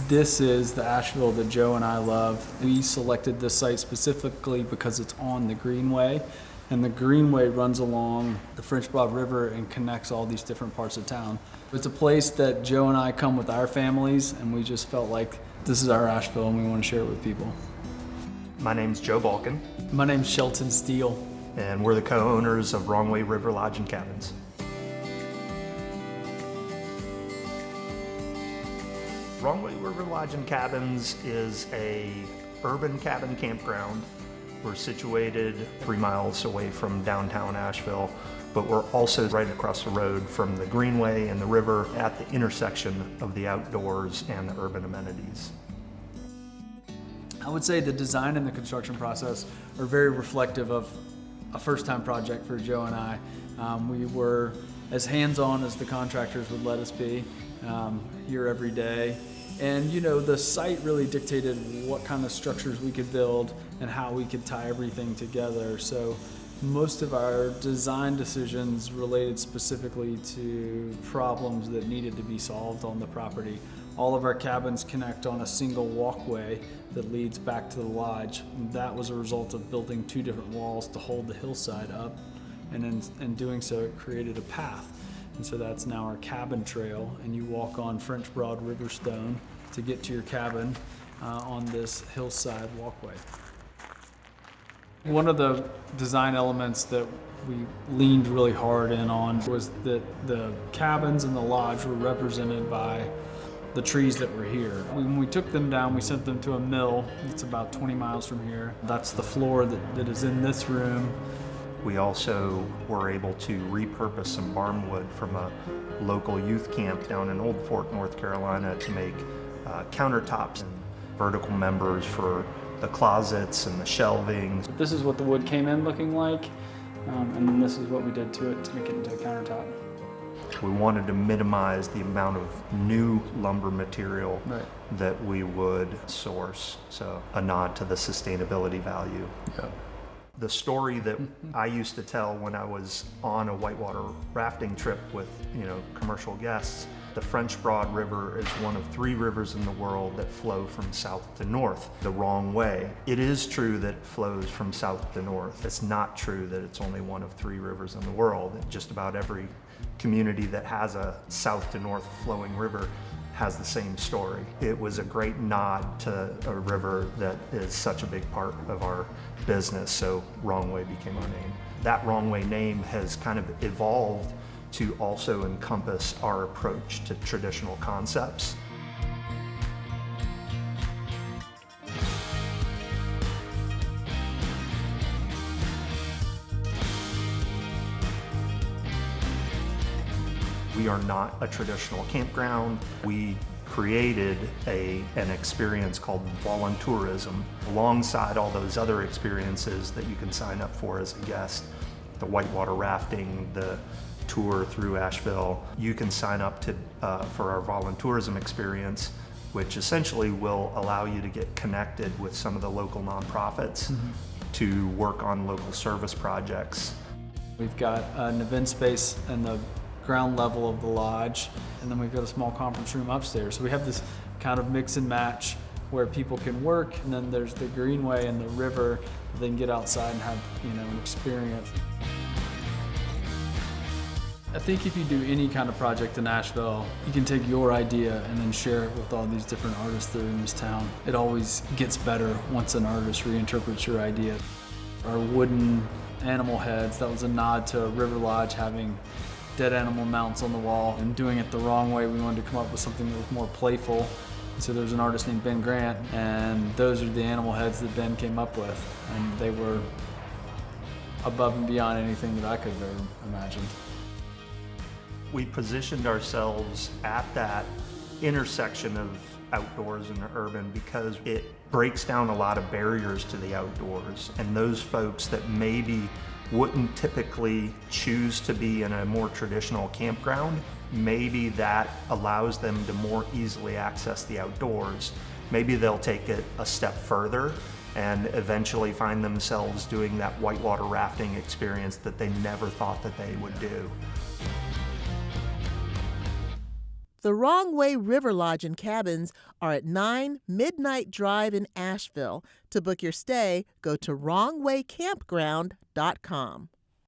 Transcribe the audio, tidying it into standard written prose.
This is the Asheville that Joe and I love. We selected this site specifically because it's on the Greenway, and the Greenway runs along the French Broad River and connects all these different parts of town. It's a place that Joe and I come with our families, and we just felt like this is our Asheville and we want to share it with people. My name's Joe Balkin. My name's Shelton Steele. And we're the co-owners of Wrong-Way River Lodge and Cabins. Wrong-Way River Lodge and Cabins is a urban cabin campground. We're situated 3 miles away from downtown Asheville, but we're also right across the road from the Greenway and the river at the intersection of the outdoors and the urban amenities. I would say the design and the construction process are very reflective of a first-time project for Joe and I. We were as hands-on as the contractors would let us be, here every day. And the site really dictated what kind of structures we could build and how we could tie everything together. So most of our design decisions related specifically to problems that needed to be solved on the property. All of our cabins connect on a single walkway that leads back to the lodge. And that was a result of building 2 different walls to hold the hillside up, and in doing so it created a path. And so that's now our cabin trail, and you walk on French Broad Riverstone to get to your cabin on this hillside walkway. One of the design elements that we leaned really hard in on was that the cabins and the lodge were represented by the trees that were here. When we took them down, we sent them to a mill that's about 20 miles from here. That's the floor that is in this room. We also were able to repurpose some barnwood from a local youth camp down in Old Fort, North Carolina, to make countertops and vertical members for the closets and the shelving. This is what the wood came in looking like, and then this is what we did to it to make it into a countertop. We wanted to minimize the amount of new lumber material that we would source, so a nod to the sustainability value. Yeah. The story that I used to tell when I was on a whitewater rafting trip with commercial guests, the French Broad River is one of 3 rivers in the world that flow from south to north the wrong way. It is true that it flows from south to north. It's not true that it's only one of 3 rivers in the world. Just about every community that has a south to north flowing river has the same story. It was a great nod to a river that is such a big part of our business, so Wrong Way became our name. That Wrong Way name has kind of evolved to also encompass our approach to traditional concepts. We are not a traditional campground. We created an experience called voluntourism alongside all those other experiences that you can sign up for as a guest. The whitewater rafting, the tour through Asheville. You can sign up for our voluntourism experience, which essentially will allow you to get connected with some of the local nonprofits to work on local service projects. We've got an event space in the ground level of the lodge, and then we've got a small conference room upstairs. So we have this kind of mix and match where people can work, and then there's the Greenway and the river. They can get outside and have an experience. I think if you do any kind of project in Asheville, you can take your idea and then share it with all these different artists that are in this town. It always gets better once an artist reinterprets your idea. Our wooden animal heads, that was a nod to River Lodge having dead animal mounts on the wall, and doing it the wrong way. We wanted to come up with something that was more playful. So there's an artist named Ben Grant, and those are the animal heads that Ben came up with, and they were above and beyond anything that I could have ever imagined. We positioned ourselves at that intersection of outdoors and urban because it breaks down a lot of barriers to the outdoors, and those folks that maybe wouldn't typically choose to be in a more traditional campground, maybe that allows them to more easily access the outdoors. Maybe they'll take it a step further and eventually find themselves doing that whitewater rafting experience that they never thought that they would do. The Wrong Way River Lodge and Cabins are at 9 Midnight Drive in Asheville. To book your stay, go to wrongwaycampground.com.